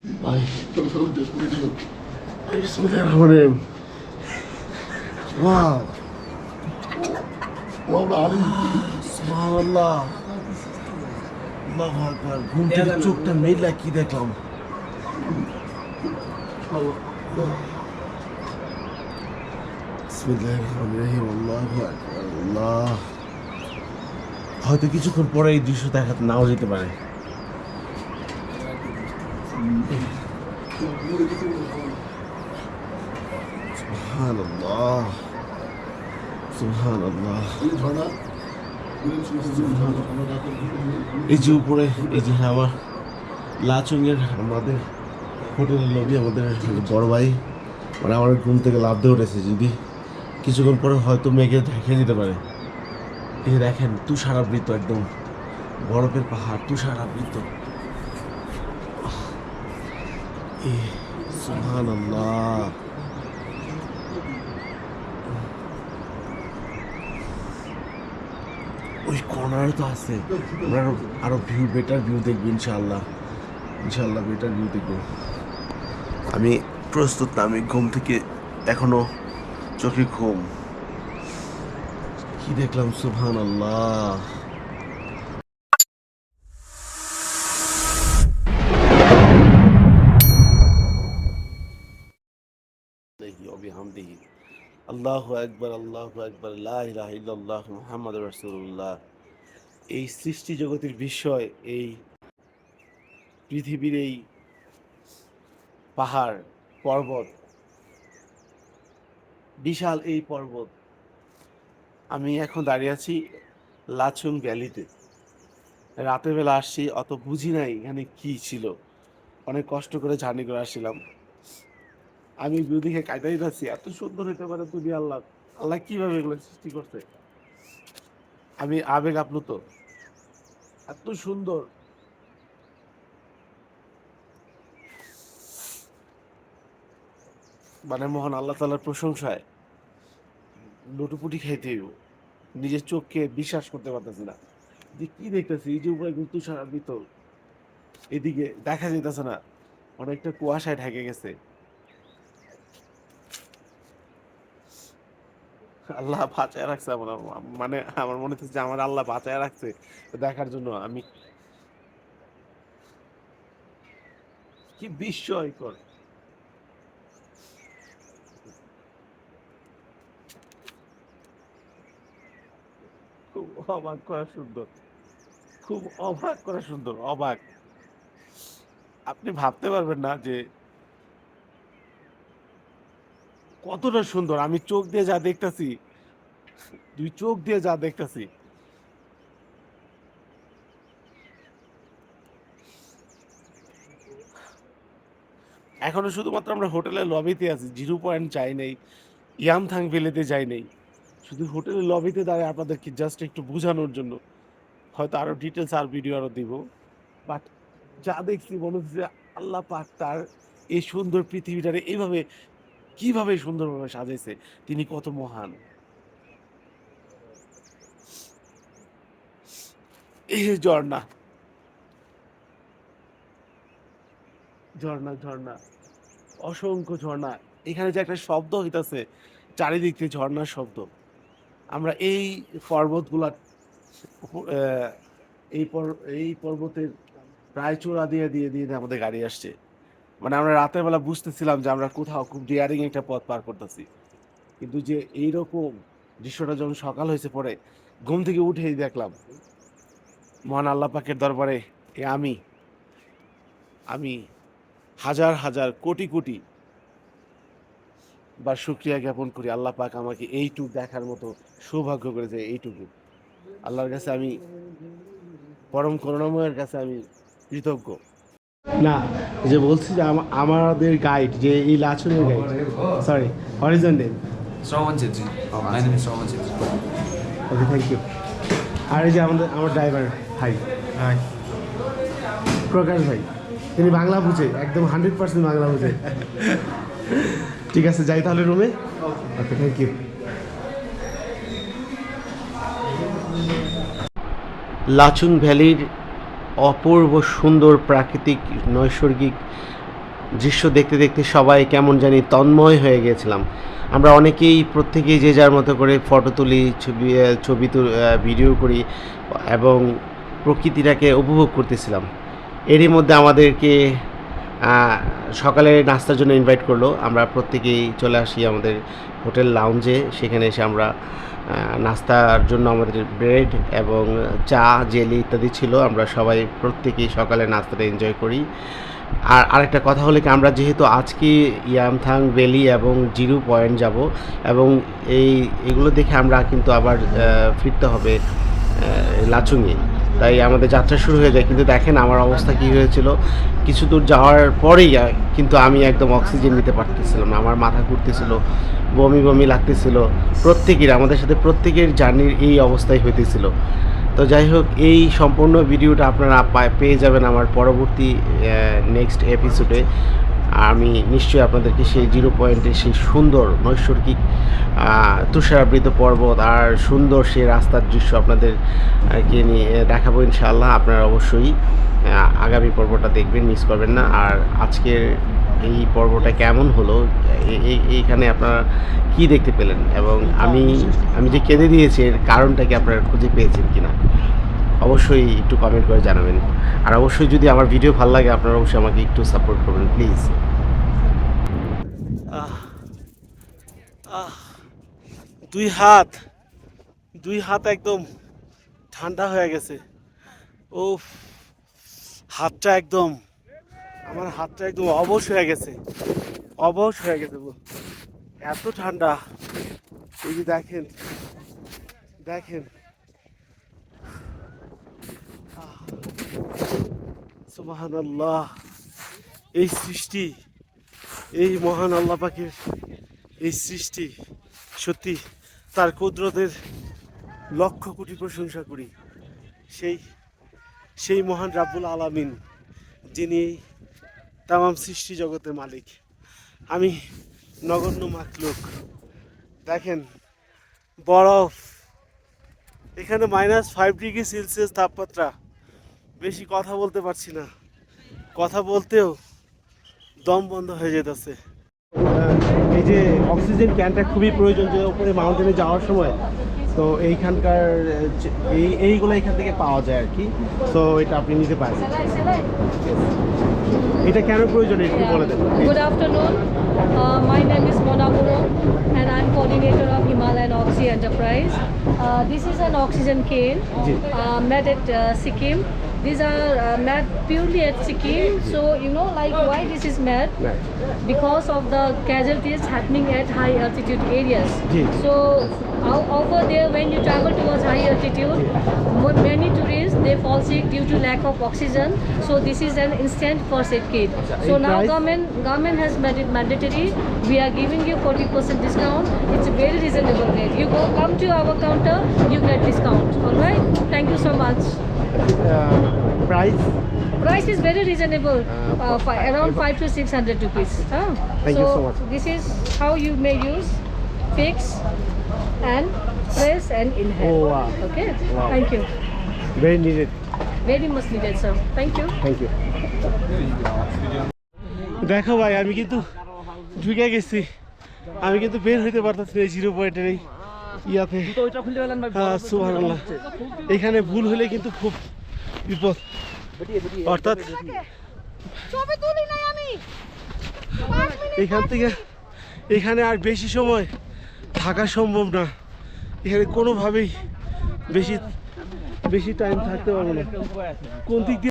ভাই বিসমিল্লাহির ওয়াও সুবহানাল্লাহ আল্লাহু আকবার। ঘুম থেকে চোখটা মেলা কি দেখলাম। বিসমিল্লাহির রহমানির রহিম। আল্লাহু আকবার। আল্লাহ, হয়তো কিছুক্ষণ পরে এই দৃশ্য দেখাতে নাও যেতে পারে। সুবহানাল্লাহ সুবহানাল্লাহ। এই যে উপরে, এই যে আমার লাচুংয়ের আমাদের হোটেলের লবি, আমাদের বড় ভাই মানে আমার ঘুম থেকে লাফ দিয়ে উঠেছে। যদি কিছুক্ষণ পরে হয়তো মেঘে ঢেকে দিতে পারে। এই যে দেখেন তুষারাবৃত, একদম বরফের পাহাড় তুষারাবৃত। সুবহানাল্লাহ। ওই কর্নারে তো আছে, আমরা আরো ভিউ, বেটার ভিউ দেখবো ইনশাআল্লাহ। ইনশাআল্লাহ বেটার ভিউ দেখবো। আমি প্রস্তুত না, আমি ঘুম থেকে এখনো চোখে ঘুম। কি দেখলাম, সুবহানাল্লাহ। আল্লাহু আকবার আল্লাহু আকবার লা ইলাহা ইল্লাল্লাহ মুহাম্মাদুর রাসূলুল্লাহ। এই সৃষ্টি জগতের বিস্ময়, এই পৃথিবীর এই পাহাড় পর্বত, বিশাল এই পর্বত। আমি এখন দাঁড়িয়ে আছি লাচুং ভ্যালিতে। রাতের বেলা আসছি, অত বুঝি নাই এখানে কি ছিল। অনেক কষ্ট করে জার্নি করে আসছিলাম। আমি দুদিকে কাটাই যাচ্ছি, এত সুন্দর হতে পারে তুমি আল্লাহ, আল্লাহ কিভাবে এগুলো সৃষ্টি করছে। আমি আবেগ আপ্লুত, এত সুন্দর। মানে মহান আল্লাহ তাআলার প্রশংসায় লুটুপুটি খাইতে হইব। নিজের চোখকে বিশ্বাস করতে পারতেছি না যে কি দেখতেছি। এই যে উপরে কিন্তু তুষারাবৃত, এদিকে দেখা যেতেছে না, অনেকটা কুয়াশায় ঢেকে গেছে। আল্লাহ বাঁচায় রাখছে আমার, মানে আমার মনে হচ্ছে যে আমার আল্লাহ বাঁচায় রাখছে দেখার জন্য। আমি কি বিস্ময়কর। খুব অবাক করা সুন্দর, খুব অবাক করা সুন্দর, অবাক। আপনি ভাবতে পারবেন না যে কতটা সুন্দর। আমি চোখ দিয়ে যা দেখতাছি, দুই চোখ দিয়ে যা দেখতাছি, এখনো শুধুমাত্র আমরা হোটেলের লবিতে আছি, জিরো পয়েন্ট যাই নাই, ইয়ামথাং ভ্যালিতে যাই নাই। শুধু হোটেলের লবিতে দাঁড়িয়ে আপনাদেরকে জাস্ট একটু বোঝানোর জন্য। হয়তো আরো ডিটেলস আর ভিডিও আরো দিব, বাট যা দেখছি মনে হচ্ছে যে আল্লাহ পাক তার এই সুন্দর পৃথিবীটারে এইভাবে কিভাবে সুন্দরভাবে সাজাইছে, তিনি কত মহান। এই যে ঝর্ণা, ঝর্ণা ঝর্ণা, অসংখ্য ঝর্ণা। এখানে যে একটা শব্দ হইতাছে, চারিদিক থেকে ঝর্ণার শব্দ। আমরা এই পর্বতগুলা আহ, এই পর্বতের প্রায় চূড়া দিয়ে দিয়ে দিয়ে আমাদের গাড়ি আসছে। মানে আমরা রাতের বেলা বুঝতেছিলাম যে আমরা কোথাও খুব ডিয়ারিং একটা পথ পার করতেছি। কিন্তু যে এইরকম দৃশ্যটা যখন সকাল হয়েছে পরে, ঘুম থেকে উঠেই দেখলাম। মহান আল্লাহ পাকের দরবারে এ আমি আমি হাজার হাজার কোটি কোটি বা শুকরিয়া জ্ঞাপন করি। আল্লাহ পাক আমাকে এইটুকু দেখার মতো সৌভাগ্য করেছে। এইটুকু আল্লাহর কাছে আমি, পরম করুণাময়ের কাছে আমি কৃতজ্ঞ। না, যে বলছি যে আমাদের গাইড, যে এই লাচুনের গাইড, সরি, হরিজন নেম শ্রবণ চেত্রী। মাই নেম ইজ শ্রবণ চেত্রী। ওকে, থ্যাংক ইউ। আর এই যে আমার ড্রাইভার ভাই, হাই। প্রকাশ ভাই, তিনি বাংলা বুঝে, একদম 100% বাংলা বুঝে। ঠিক আছে, যাই তাহলে রুমে। ওকে, থ্যাংক ইউ। লাচুং ভ্যালির অপূর্ব সুন্দর প্রাকৃতিক নৈসর্গিক দৃশ্য দেখতে দেখতে সবাই কেমন জানি তন্ময় হয়ে গিয়েছিলাম। আমরা অনেকেই প্রত্যেকেই যে যার মতো করে ফটো তুলি, ছবি ভিডিও করি এবং প্রকৃতিটাকে উপভোগ করতেছিলাম। এরই মধ্যে আমাদেরকে সকালে নাস্তার জন্য ইনভাইট করলো। আমরা প্রত্যেকেই চলে আসি আমাদের হোটেল লাউঞ্জে। সেখানে এসে আমরা নাস্তার জন্য আমাদের ব্রেড এবং চা, জেলি ইত্যাদি ছিল। আমরা সবাই প্রত্যেকেই সকালে নাস্তাটা এনজয় করি। আর আরেকটা কথা হলো কি, আমরা যেহেতু আজকে ইয়ামথাং ভ্যালি এবং জিরো পয়েন্ট যাব এবং এগুলো দেখে আমরা কিন্তু আবার ফিরতে হবে লাচুংয়ে, তাই আমাদের যাত্রা শুরু হয়ে যায়। কিন্তু দেখেন আমার অবস্থা কী হয়েছিল, কিছু দূর যাওয়ার পরেই কিন্তু আমি একদম অক্সিজেন নিতে পারতেছিলাম না। আমার মাথা ঘুরতেছিল, বমি বমি লাগতেছিল। আমাদের সাথে প্রত্যেকের জার্নির এই অবস্থায় হইতেছিল। তো যাই হোক, এই সম্পূর্ণ ভিডিওটা আপনারা পেয়ে যাবেন আমার পরবর্তী নেক্সট এপিসোডে। আমি নিশ্চয়ই আপনাদেরকে সেই জিরো পয়েন্টের সেই সুন্দর নৈসর্গিক তুষারাবৃত পর্বত আর সুন্দর সেই রাস্তার দৃশ্য আপনাদেরকে নিয়ে দেখাবো ইনশাআল্লাহ। আপনারা অবশ্যই আগামী পর্বটা দেখবেন, মিস করবেন না। আর আজকের এই পর্বটা কেমন হলো, এইখানে আপনারা কি দেখতে পেলেন এবং আমি যে কেঁদে দিয়েছি এর কারণটা কি আপনারা খুঁজে পেয়েছেন কিনা অবশ্যই একটু কমেন্ট করে জানাবেন। আর অবশ্যই যদি আমার ভিডিও ভালো লাগে আপনারা অবশ্যই আমাকে একটু সাপোর্ট করবেন প্লিজ। দুই হাত একদম ঠান্ডা হয়ে গেছে। ও আমার হাতটা একদম অবশ হয়ে গেছে এত ঠান্ডা। এই যে দেখেন সুবহানাল্লাহ, এই সৃষ্টি, এই মহান আল্লাহ পাকের এই সৃষ্টি, সত্যি তার কুদরতের লক্ষ কোটি প্রশংসা করি। সেই মহান রাব্বুল আলামিন, যিনি তামাম সৃষ্টি জগতের মালিক। আমি নগণ্য মাখলুক। দেখেন বরফ, এখানে -5°C তাপমাত্রা। বেশি কথা বলতে পারছি না, কথা বলতেও দম বন্ধ হয়ে যেতেছে। এই যে অক্সিজেন ক্যানটা খুবই প্রয়োজন যে উপরে মাউন্টেনে যাওয়ার সময়। তো এইখানকার এইগুলো এখান থেকে পাওয়া যায় আর কি। তো এটা আপনি নিতে পারেন। এটা কেন প্রয়োজন একটু বলে দেন। Good afternoon. My name is Mona Guru and I'm coordinator of Himalayan Oxy Enterprise. This is an oxygen cane made at Sikkim. These are made purely at Sikkim. So you know, like why this is made? Because of the casualties happening at high altitude areas. So over there, when you travel towards high altitude, many tourists they fall sick due to lack of oxygen. So this is an instant first aid kit. So now government has made it mandatory. We are giving you 40% discount. It's a very reasonable rate. You come to our counter, you get discount. All right. Thank you so much. Price is very reasonable, around 500 to 600 rupees. Thank you so much. This is how you may use, fix and press and inhale. Oh, wow. Okay. Wow. Thank you. Very needed. Very much needed, sir. Thank you. দেখো ভাই, আমি কিন্তু ঢুকে গেছি, আমি কিন্তু বের হইতে পারতেছি না এই জিরো পয়েন্টের এই ইয়াতে। সুবহানাল্লাহ, এখানে ভুল হলে কিন্তু খুব বিপদ। অর্থাৎ এখান থেকে এখানে আর বেশি সময় থাকা সম্ভব না। এখানে কোনোভাবেই বেশি টাইম থাকতে পারবো না। কোন দিক দিয়ে